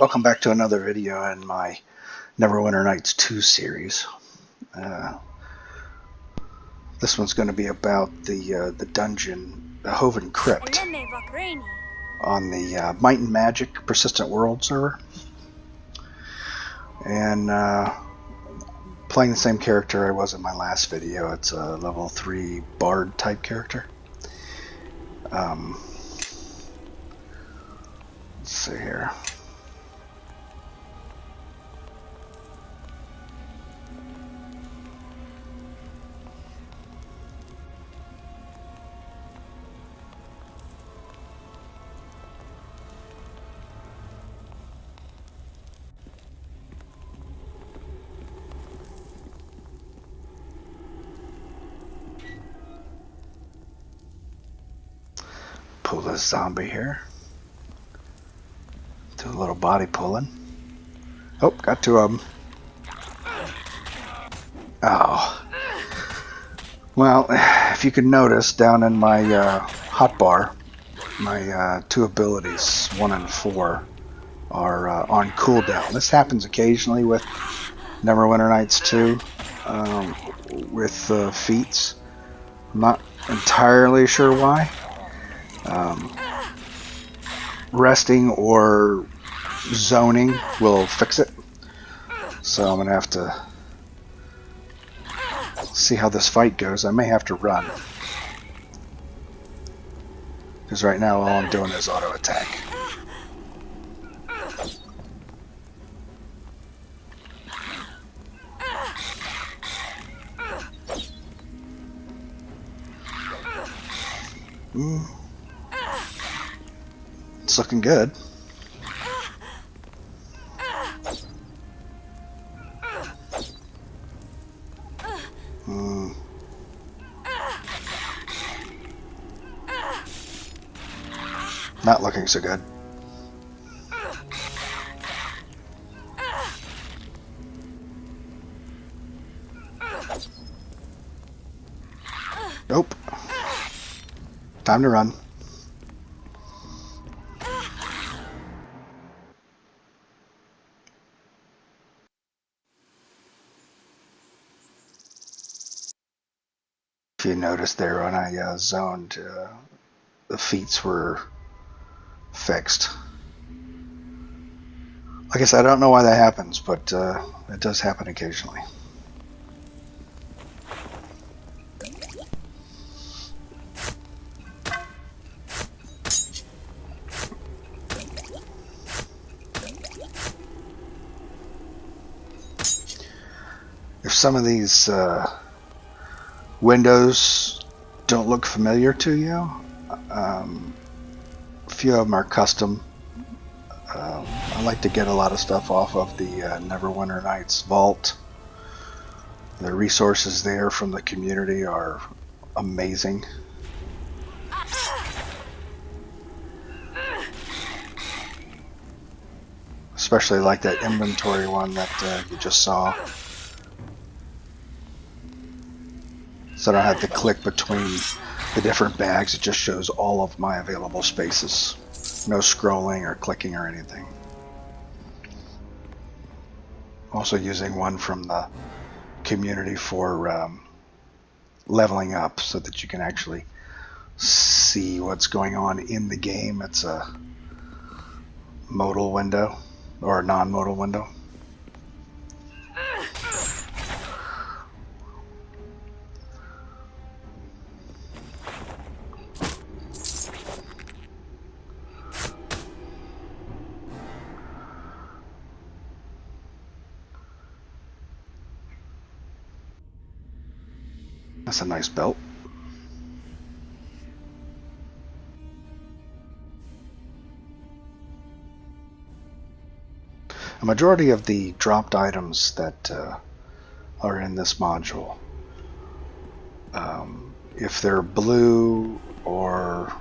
Welcome back to another video in my NWN2 series. This one's going to be about the dungeon, the Hovin Crypt, on the Might and Magic Persistent World server. And playing the same character I was in my last video. It's a level 3 bard type character. Let's see here. Pull this zombie here. Do a little body pulling. Oh, got two of them. Oh. Well, if you can notice, down in my hotbar, my two abilities, 1 and 4, are on cooldown. This happens occasionally with Neverwinter Nights 2 with feats. I'm not entirely sure why. Resting or zoning will fix it. So I'm going to have to see how this fight goes. I may have to run, because right now all I'm doing is auto attack. It's looking good. Not looking so good. Nope. Time to run. If you noticed there when I zoned, the feats were fixed. Like I said, I don't know why that happens, but it does happen occasionally. If some of these windows don't look familiar to you, a few of them are custom. I like to get a lot of stuff off of the Neverwinter Nights vault. The resources there from the community are amazing. Especially like that inventory one that you just saw. So I don't have to click between the different bags. It just shows all of my available spaces. No scrolling or clicking or anything. Also using one from the community for leveling up, so that you can actually see what's going on in the game. It's a modal window or a non-modal window. That's a nice belt. A majority of the dropped items that are in this module, if they're blue or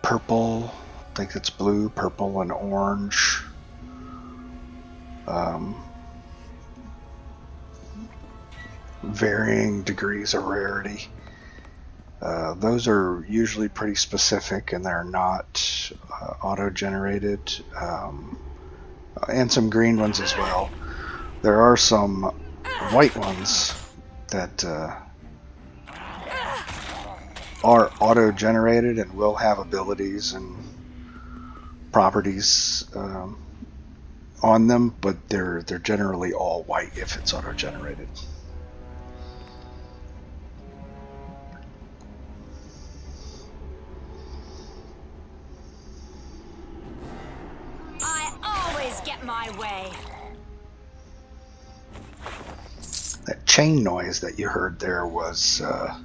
purple, I think it's blue, purple, and orange, varying degrees of rarity. Those are usually pretty specific and they're not auto-generated, and some green ones as well. There are some white ones that are auto-generated and will have abilities and properties on them, but they're generally all white if it's auto-generated. I always get my way. That chain noise that you heard there was a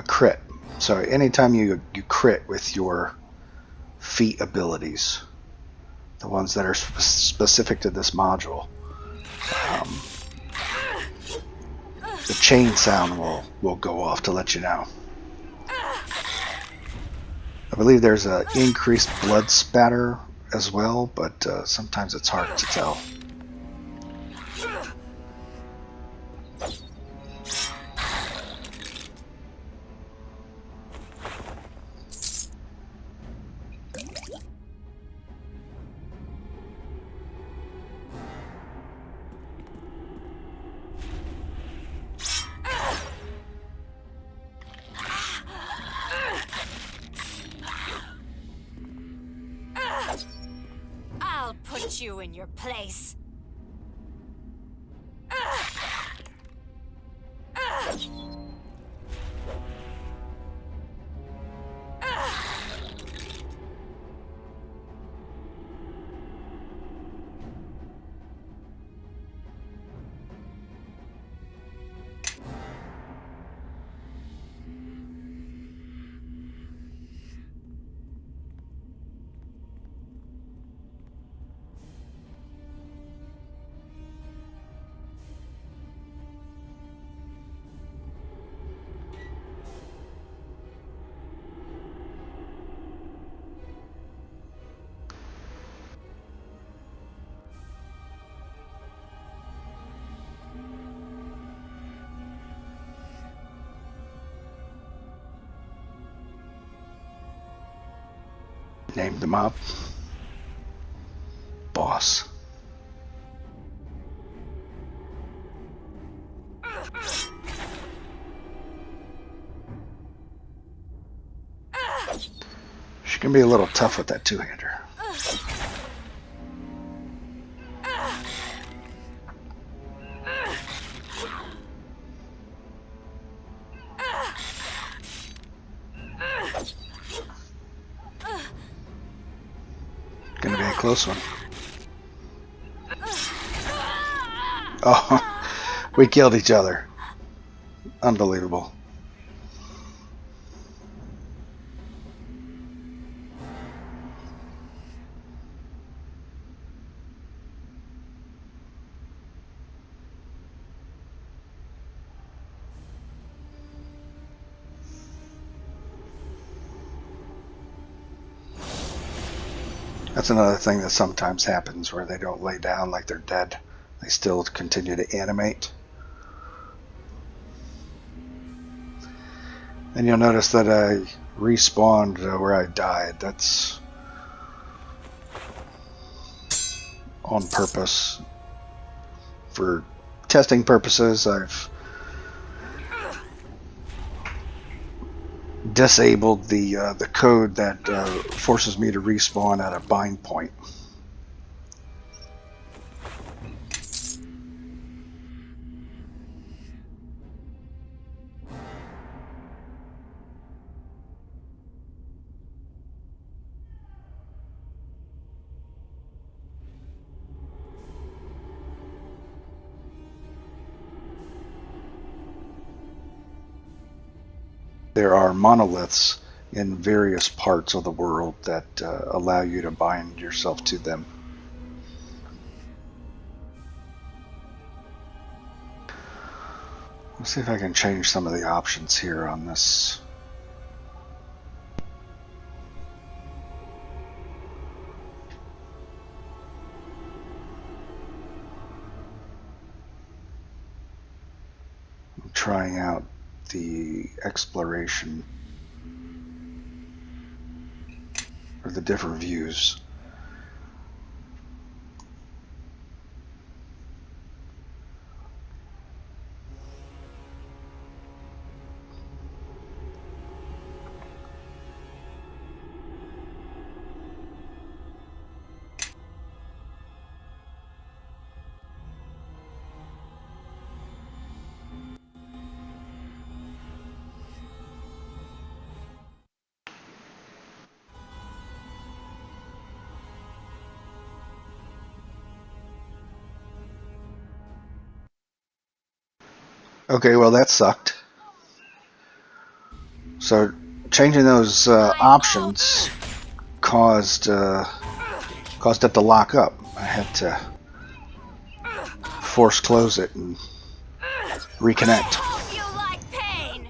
crit. So anytime you crit with your feat abilities, the ones that are specific to this module, the chain sound will go off to let you know. I believe there's an increased blood spatter as well, but sometimes it's hard to tell. I'll put you in your place. Name the mob. Boss. She can be a little tough with that two-hander. Gonna be a close one. Oh, we killed each other. Unbelievable. That's another thing that sometimes happens where they don't lay down like they're dead. They still continue to animate. And you'll notice that I respawned where I died. That's on purpose. For testing purposes, I've disabled the code that forces me to respawn at a bind point. There are monoliths in various parts of the world that allow you to bind yourself to them. Let's see if I can change some of the options here on this. I'm trying out the exploration or the different views. Okay, well that sucked. So changing those options caused it to lock up. I had to force close it and reconnect. I hope you like pain.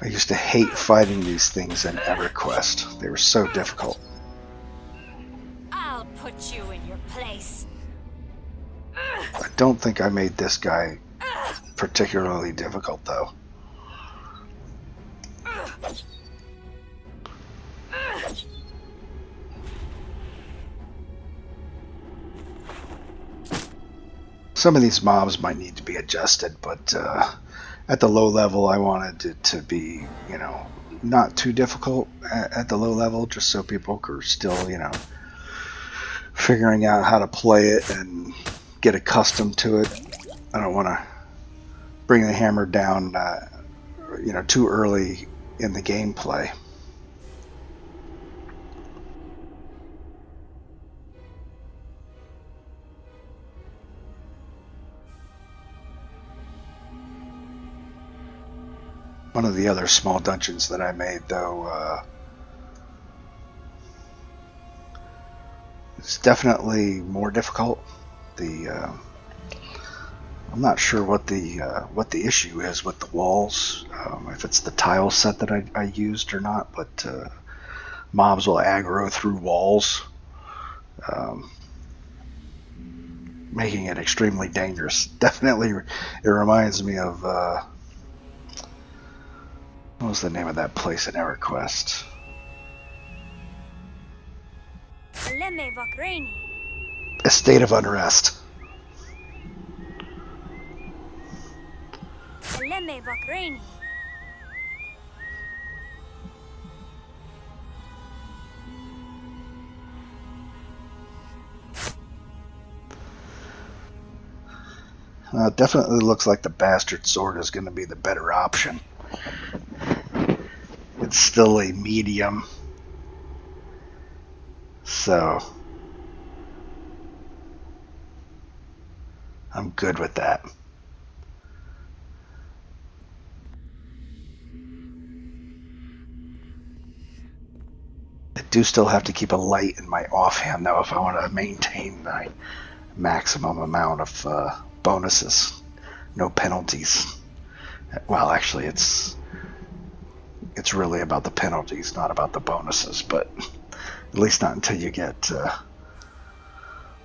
I used to hate fighting these things in EverQuest. They were so difficult. I'll put you in your place. I don't think I made this guy particularly difficult, though. Some of these mobs might need to be adjusted, but at the low level, I wanted it to be, you know, not too difficult at the low level, just so people are still, you know, figuring out how to play it and get accustomed to it. I don't want to bring the hammer down, you know, too early in the gameplay. One of the other small dungeons that I made, though, is definitely more difficult. I'm not sure what the issue is with the walls, if it's the tile set that I used or not, but mobs will aggro through walls, making it extremely dangerous. Definitely, it reminds me of what was the name of that place in EverQuest? A State of Unrest. It definitely looks like the Bastard Sword is going to be the better option. It's still a medium, so I'm good with that. I do still have to keep a light in my offhand, though, if I want to maintain my maximum amount of bonuses. No penalties. Well, actually, it's really about the penalties, not about the bonuses, but at least not until you get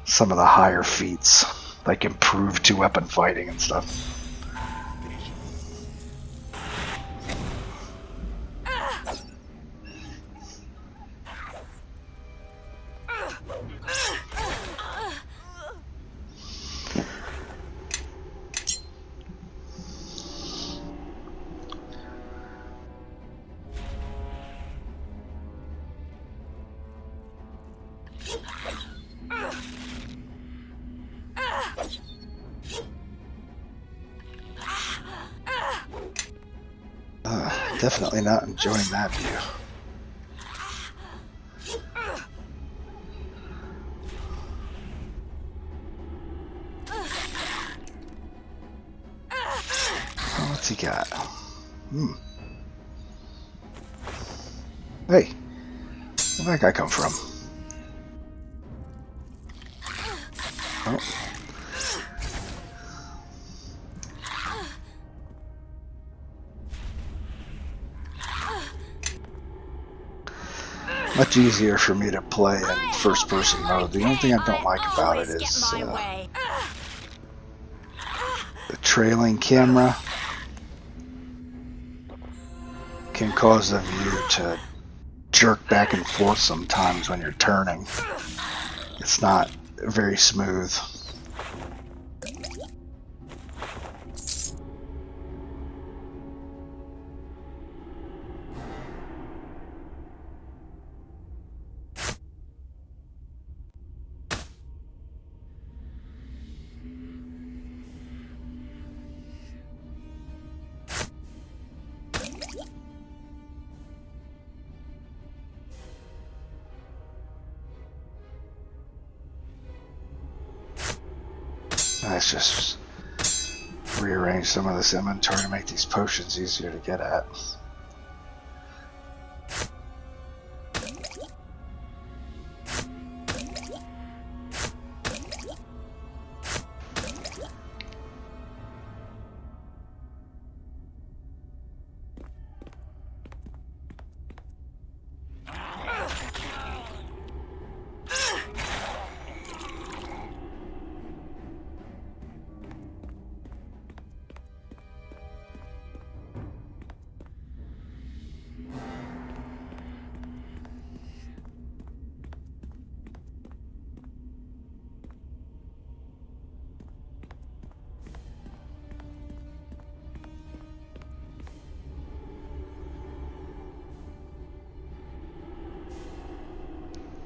some of the higher feats, like improved two-weapon fighting and stuff. Definitely not enjoying that view. What's he got? Hey, where'd that guy come from? Oh. Much easier for me to play in first-person mode. The only thing I don't like about it is the trailing camera can cause the view to jerk back and forth sometimes when you're turning. It's not very smooth. Let's just rearrange some of this inventory to make these potions easier to get at.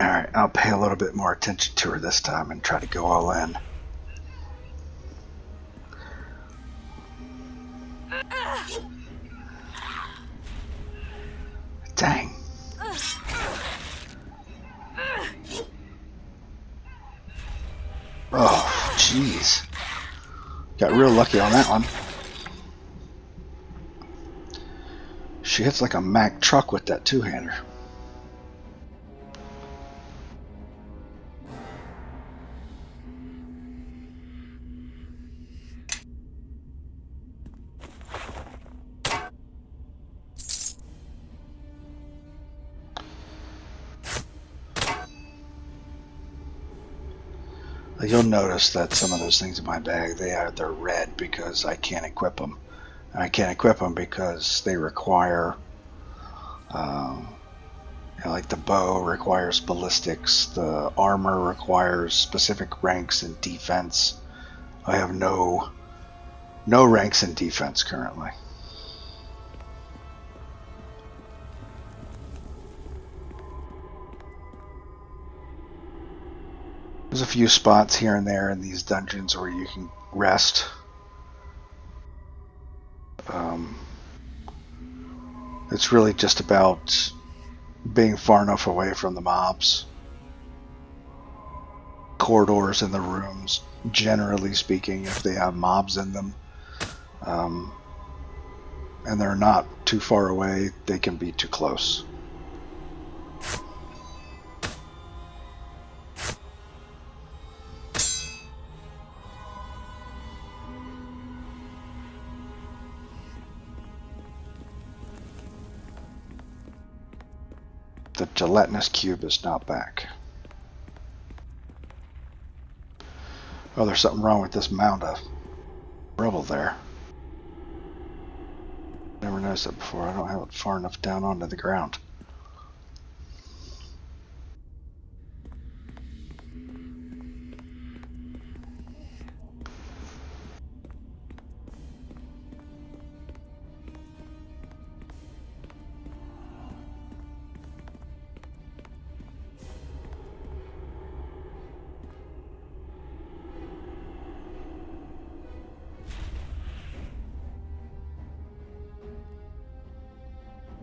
Alright, I'll pay a little bit more attention to her this time and try to go all in. Dang. Oh, jeez. Got real lucky on that one. She hits like a Mack truck with that two-hander. You'll notice that some of those things in my bag, they're red because I can't equip them. And I can't equip them because they require, like the bow requires ballistics, the armor requires specific ranks in defense. I have no ranks in defense currently. There's a few spots here and there in these dungeons where you can rest. It's really just about being far enough away from the mobs. Corridors in the rooms, generally speaking, if they have mobs in them, and they're not too far away, they can be too close. The gelatinous cube is now back. Oh, there's something wrong with this mound of rubble there. Never noticed it before. I don't have it far enough down onto the ground.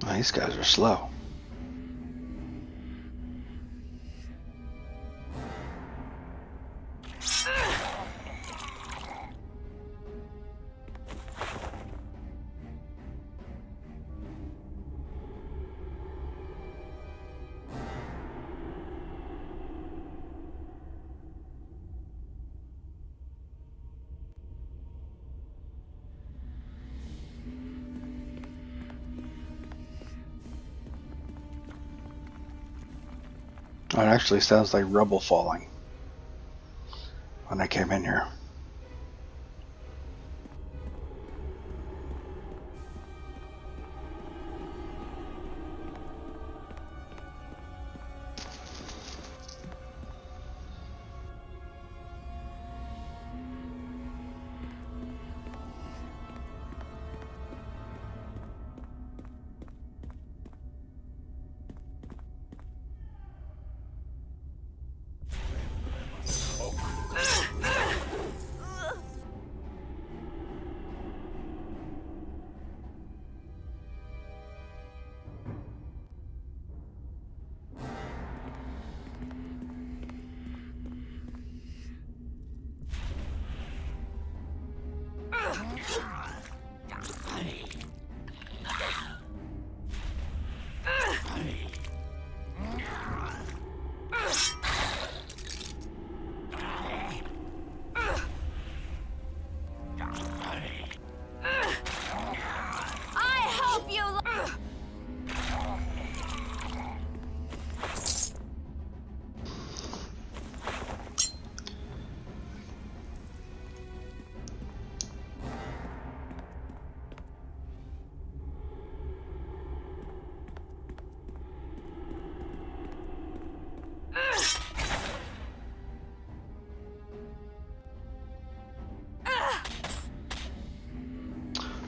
Oh, these guys are slow. Oh, it actually sounds like rubble falling when I came in here. I hope you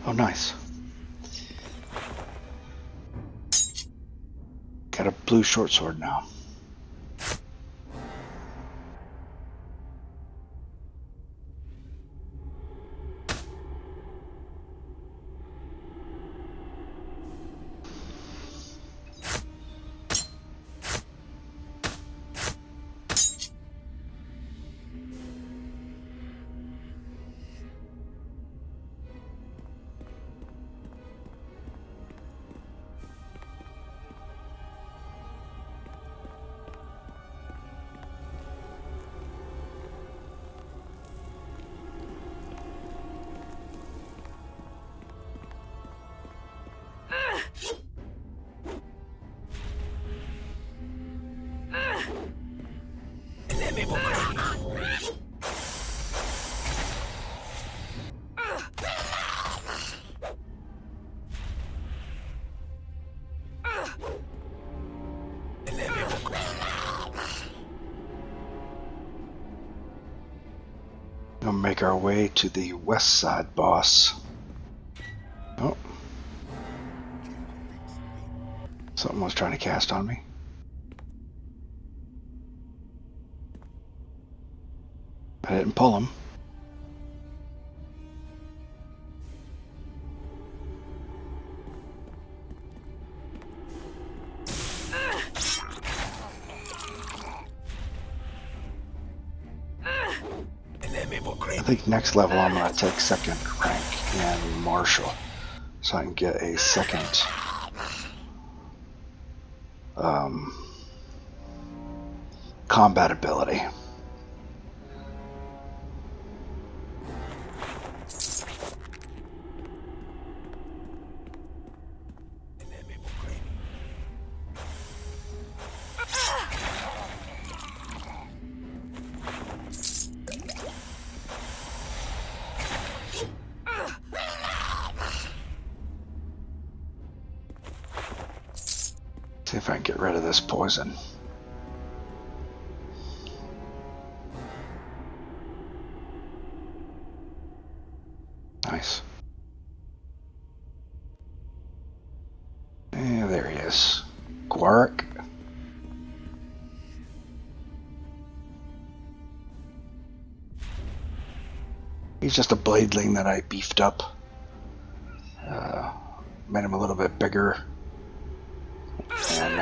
Oh, nice. Got a blue short sword now. We'll make our way to the west side boss. Oh. Something was trying to cast on me. I didn't pull him. I think next level I'm going to take second rank in Marshal so I can get a second combat ability. See if I can get rid of this poison. Nice. Yeah, there he is. Quark. He's just a bladeling that I beefed up. Made him a little bit bigger. And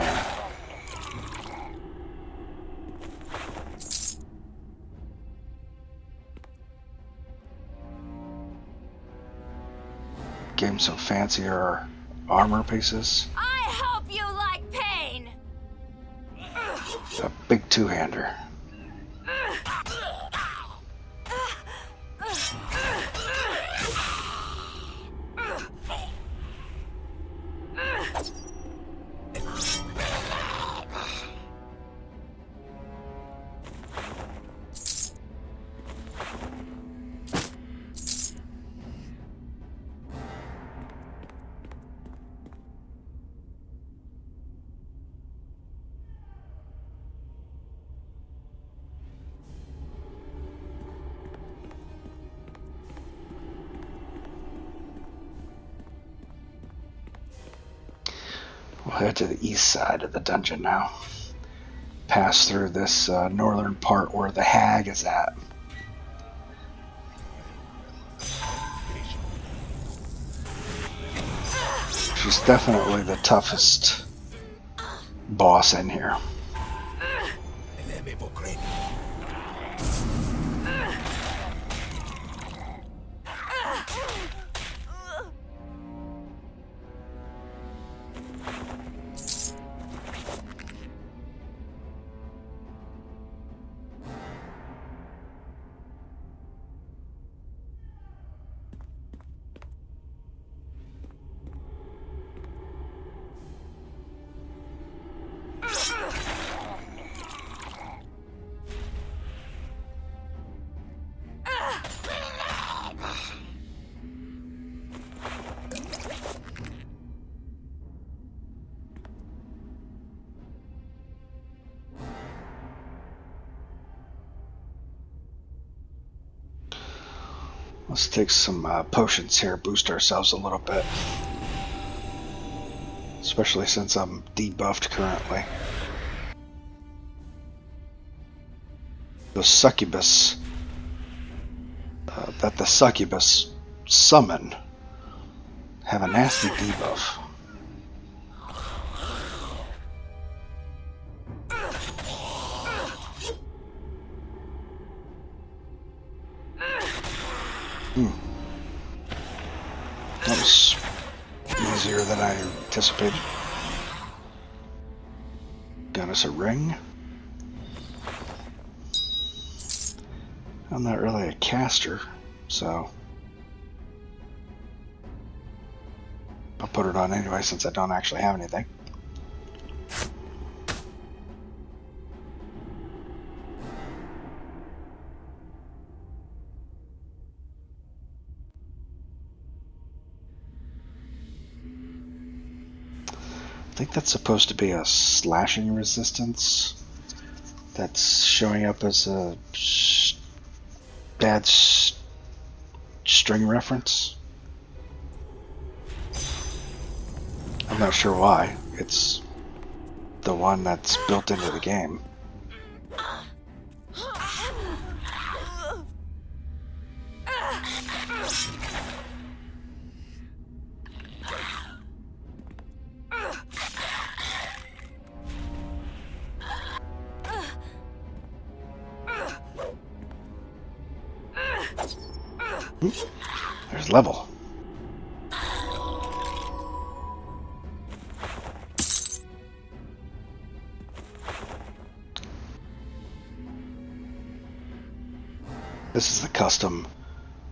gave him some fancier armor pieces. I hope you like pain. A big two-hander. head to the east side of the dungeon now. Pass through this northern part where the hag is at. She's definitely the toughest boss in here. Let's take some potions here, boost ourselves a little bit. Especially since I'm debuffed currently. The succubus that the succubus summon have a nasty debuff. That was easier than I anticipated. Got us a ring. I'm not really a caster, so I'll put it on anyway since I don't actually have anything. I think that's supposed to be a slashing resistance that's showing up as a bad string reference. I'm not sure why. It's the one that's built into the game. There's level. This is the custom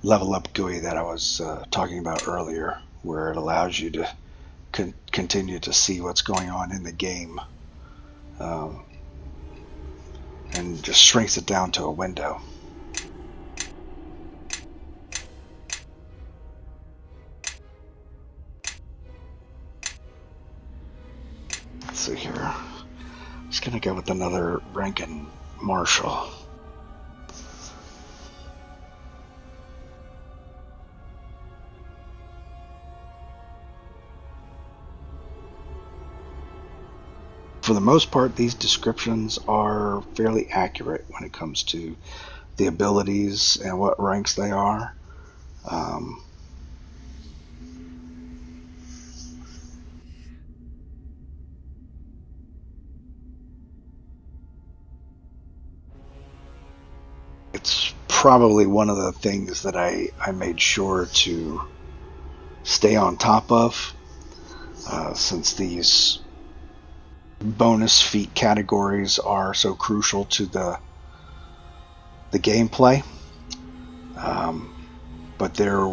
level up GUI that I was talking about earlier, where it allows you to continue to see what's going on in the game, and just shrinks it down to a window. Let's see here. I'm just gonna go with another Rankin Marshall. For the most part, these descriptions are fairly accurate when it comes to the abilities and what ranks they are. It's probably one of the things that I made sure to stay on top of, since these bonus feat categories are so crucial to the gameplay. But there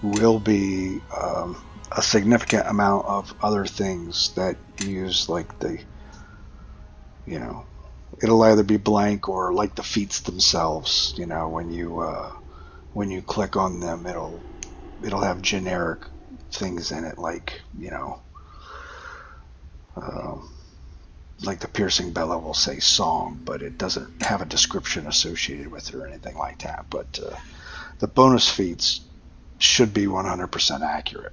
will be a significant amount of other things that use like the, it'll either be blank or like the feats themselves. When you click on them, it'll have generic things in it, like like the piercing bellow will say song, but it doesn't have a description associated with it or anything like that. But the bonus feats should be 100% accurate.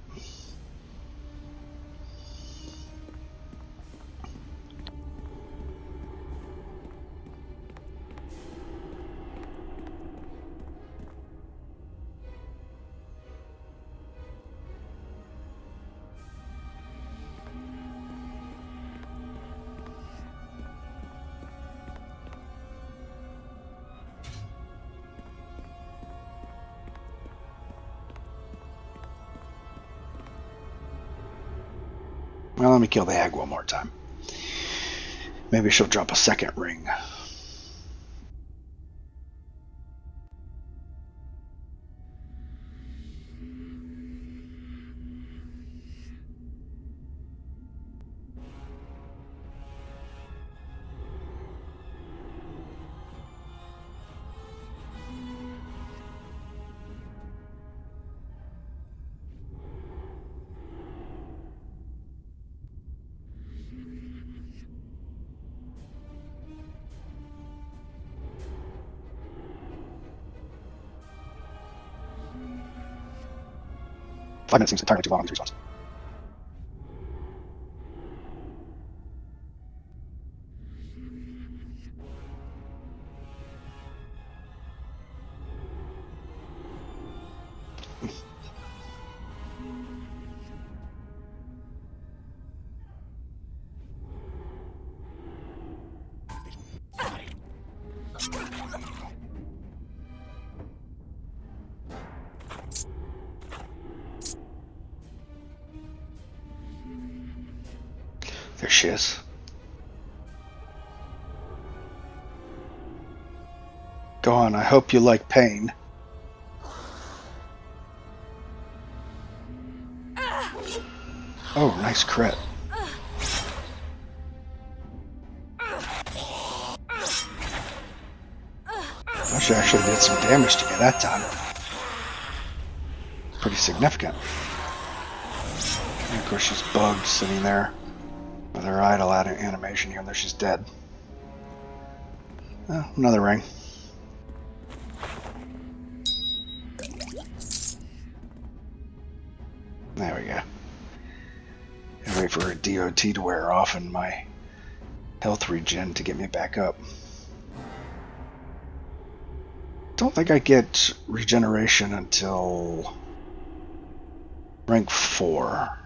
Well, let me kill the hag one more time. Maybe she'll drop a second ring. Five minutes seems entirely too long in this response. There she is. Go on, I hope you like pain. Oh, nice crit. Oh, she actually did some damage to me that time. Pretty significant. And of course she's bugged sitting there with her idle animation here, and there she's dead. Oh, another ring. There we go. And wait for her DOT to wear off and my health regen to get me back up. Don't think I get regeneration until rank 4.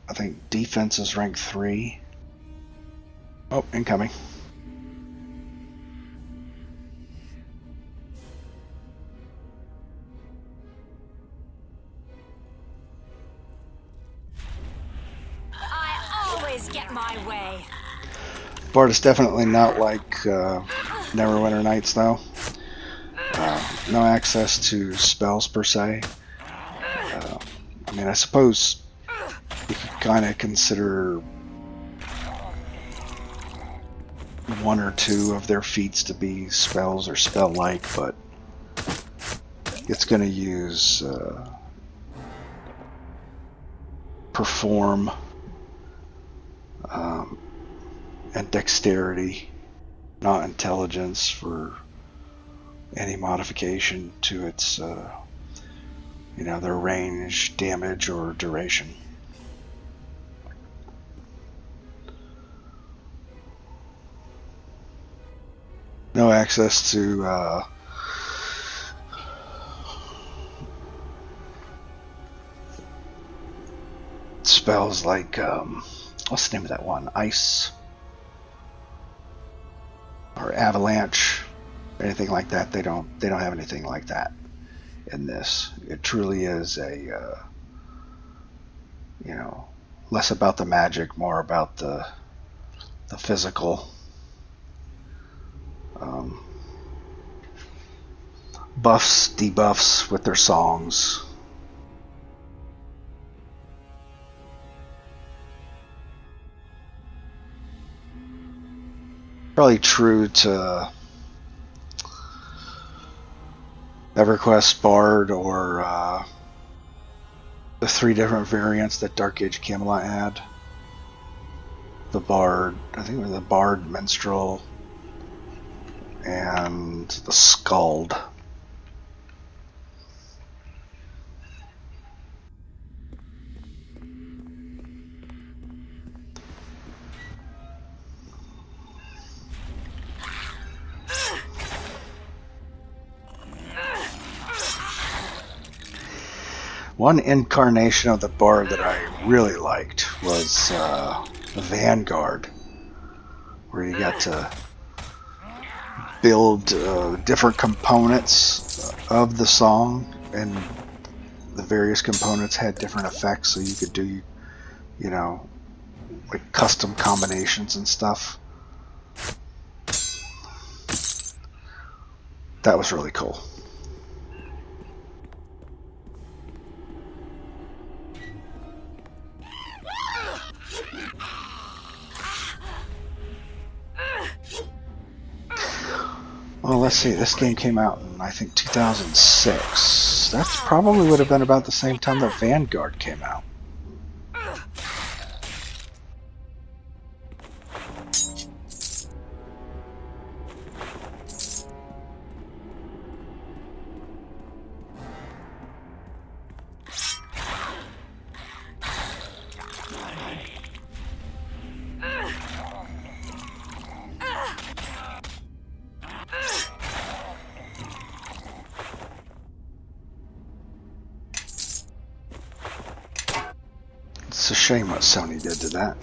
I think defense is rank 3. Oh, incoming. I always get my way. Bard is definitely not like Neverwinter Nights, though. No access to spells per se. I mean, I suppose you could kind of consider one or two of their feats to be spells or spell-like, but it's going to use perform and dexterity, not intelligence, for any modification to its their range, damage, or duration. No access to spells like what's the name of that one? Ice or avalanche, anything like that. They don't have anything like that in this. It truly is a less about the magic, more about the physical buffs, debuffs with their songs. Probably true to EverQuest Bard or the 3 different variants that Dark Age Camelot had. The Bard, I think it was the Bard, Minstrel, and the Skald. One incarnation of the Bard that I really liked was the Vanguard, where you got to build different components of the song, and the various components had different effects, so you could do, like custom combinations and stuff. That was really cool. Well, let's see. This game came out in, I think, 2006. That probably would have been about the same time that Vanguard came out. It's a shame what Sony did to that.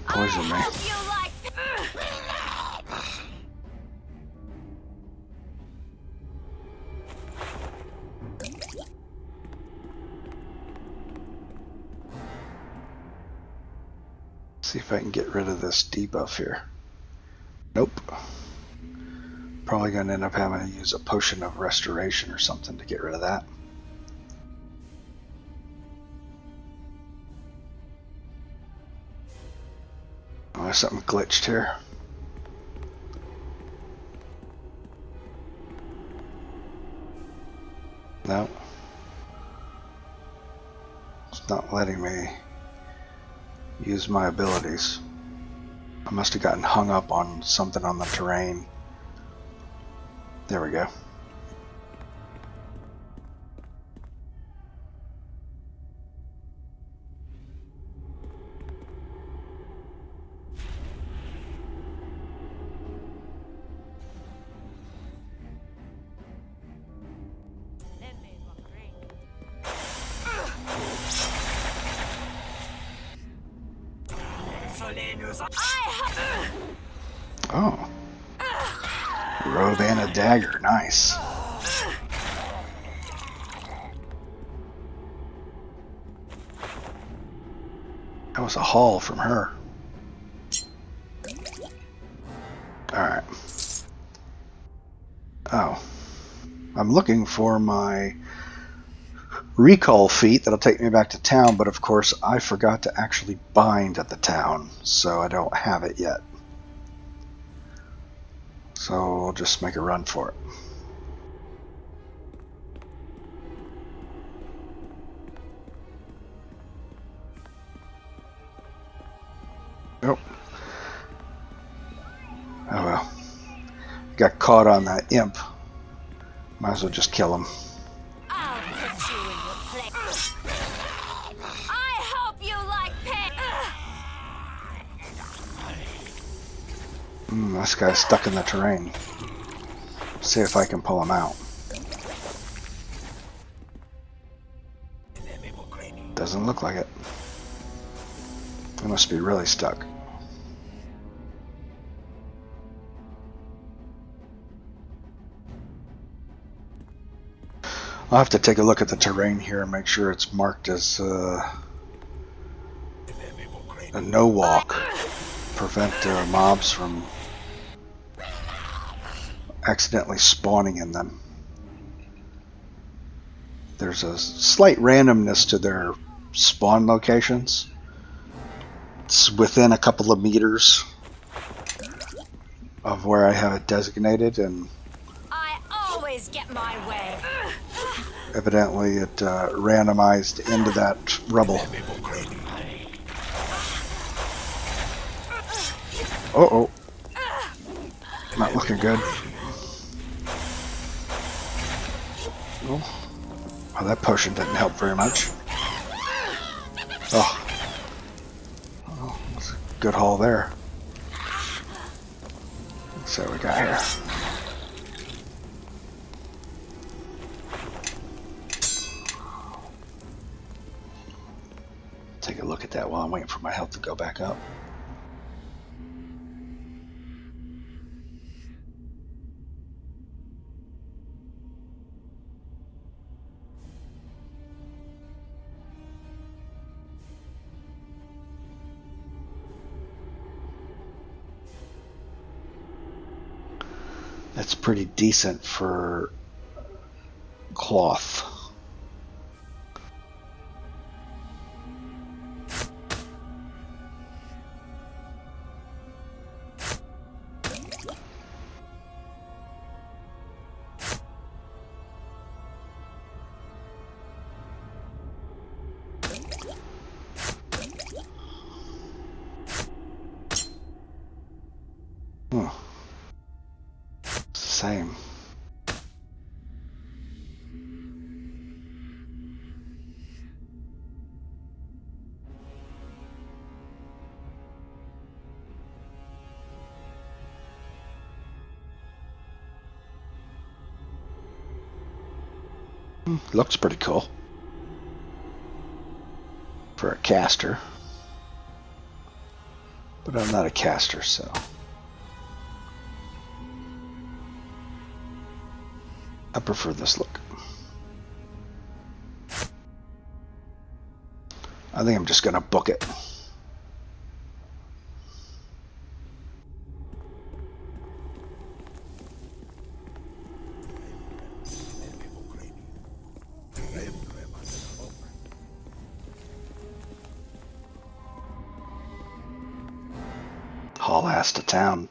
Poison me. See if I can get rid of this debuff here. Nope. Probably going to end up having to use a potion of restoration or something to get rid of that. Oh, there's something glitched here. No. It's not letting me use my abilities. I must have gotten hung up on something on the terrain. There we go. Oh. Robe and a dagger. Nice. That was a haul from her. Alright. Oh. I'm looking for my recall feat that'll take me back to town, but of course I forgot to actually bind at the town, so I don't have it yet. So we'll just make a run for it. Nope. Oh well. Got caught on that imp. Might as well just kill him. I'll put you in your place. I hope you like pain. This guy's stuck in the terrain. See if I can pull him out. Doesn't look like it. He must be really stuck. I'll have to take a look at the terrain here and make sure it's marked as a no walk. Prevent mobs from accidentally spawning in them. There's a slight randomness to their spawn locations. It's within a couple of meters of where I have it designated, and I always get my way. evidently it randomized into that rubble. Uh-oh. Not looking good. Oh, that potion didn't help very much. Oh, that's a good haul there. Let's see what we got here. that while I'm waiting for my health to go back up. That's pretty decent for cloth. Hmm. Same. Looks pretty cool for a caster, but I'm not a caster, so I prefer this look. I think I'm just gonna book it. Haul ass to town.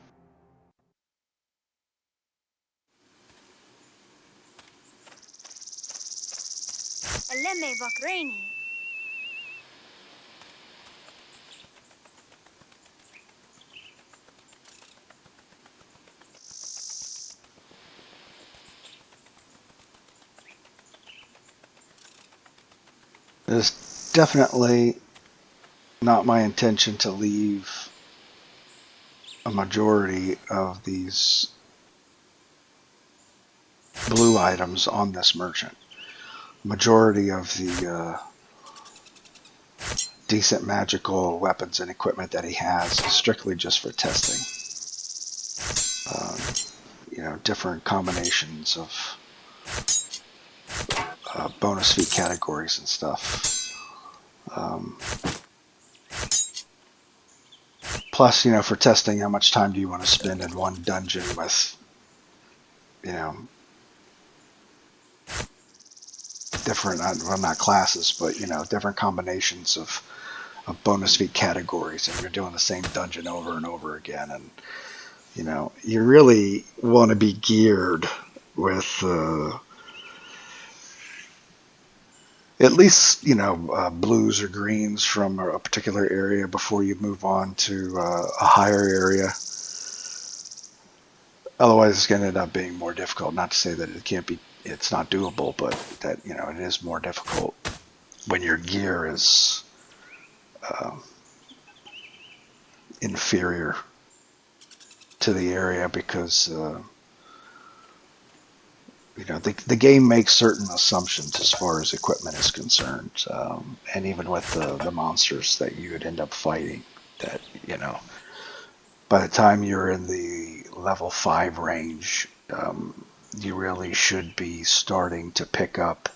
اللمة فاكريني. It's definitely not my intention to leave a majority of these blue items on this merchant. Majority of the decent magical weapons and equipment that he has is strictly just for testing. Different combinations of bonus feat categories and stuff. Plus, for testing, how much time do you want to spend in one dungeon with, different, well, not classes, but, different combinations of bonus feat categories, and you're doing the same dungeon over and over again. And, you really want to be geared with at least, blues or greens from a particular area before you move on to a higher area. Otherwise, it's going to end up being more difficult. Not to say that it's not doable, but that, it is more difficult when your gear is inferior to the area, because the game makes certain assumptions as far as equipment is concerned, and even with the monsters that you would end up fighting, that by the time you're in the level 5 range, you really should be starting to pick up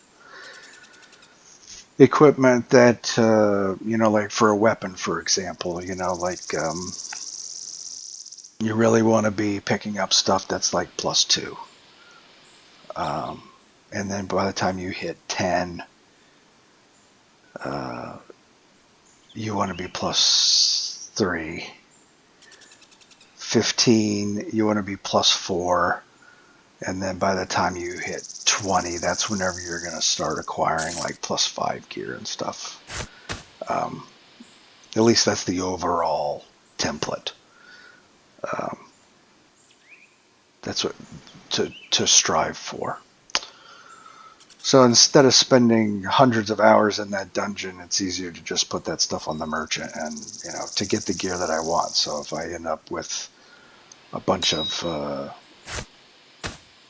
equipment that like for a weapon, for example, like you really want to be picking up stuff that's like +2. And then by the time you hit 10, you want to be +3. 15, you want to be +4. And then by the time you hit 20, that's whenever you're going to start acquiring like +5 gear and stuff. At least that's the overall template. That's what to strive for. So instead of spending hundreds of hours in that dungeon, it's easier to just put that stuff on the merchant and, to get the gear that I want. So if I end up with a bunch of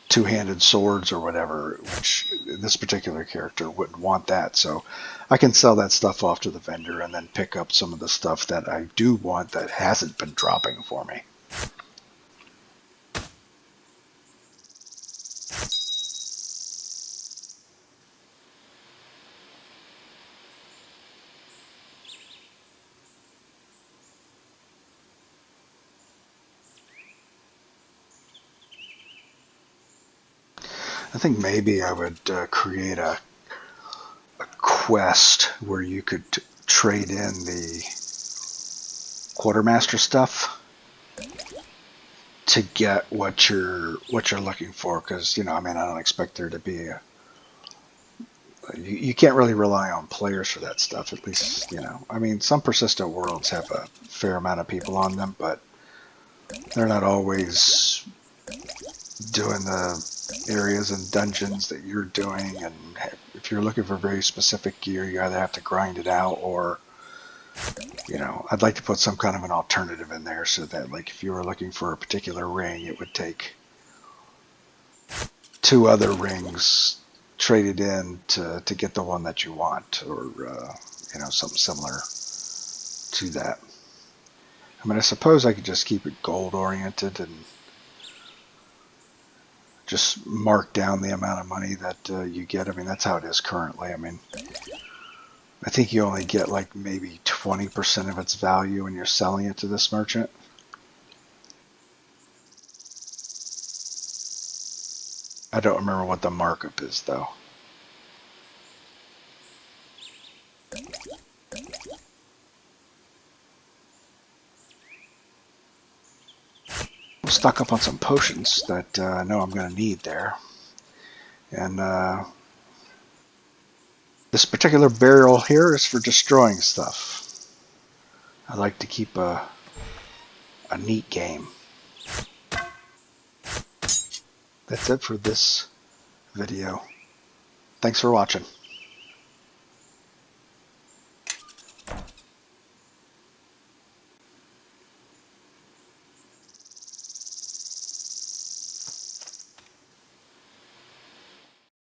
two-handed swords or whatever, which this particular character wouldn't want that. So I can sell that stuff off to the vendor and then pick up some of the stuff that I do want that hasn't been dropping for me. I think maybe I would create a quest where you could trade in the quartermaster stuff to get what you're looking for, because I mean, I don't expect there to be you can't really rely on players for that stuff, at least. I mean, some persistent worlds have a fair amount of people on them, but they're not always doing the areas and dungeons that you're doing. And if you're looking for very specific gear, you either have to grind it out, or I'd like to put some kind of an alternative in there so that, like, if you were looking for a particular ring, it would take 2 other rings traded in to get the one that you want, or something similar to that. I mean, I suppose I could just keep it gold oriented and just mark down the amount of money that you get. I mean, that's how it is currently. I mean, I think you only get like maybe 20% of its value when you're selling it to this merchant. I don't remember what the markup is, though. I'm stock up on some potions that I know I'm going to need there. And this particular barrel here is for destroying stuff. I like to keep a neat game. That's it for this video. Thanks for watching.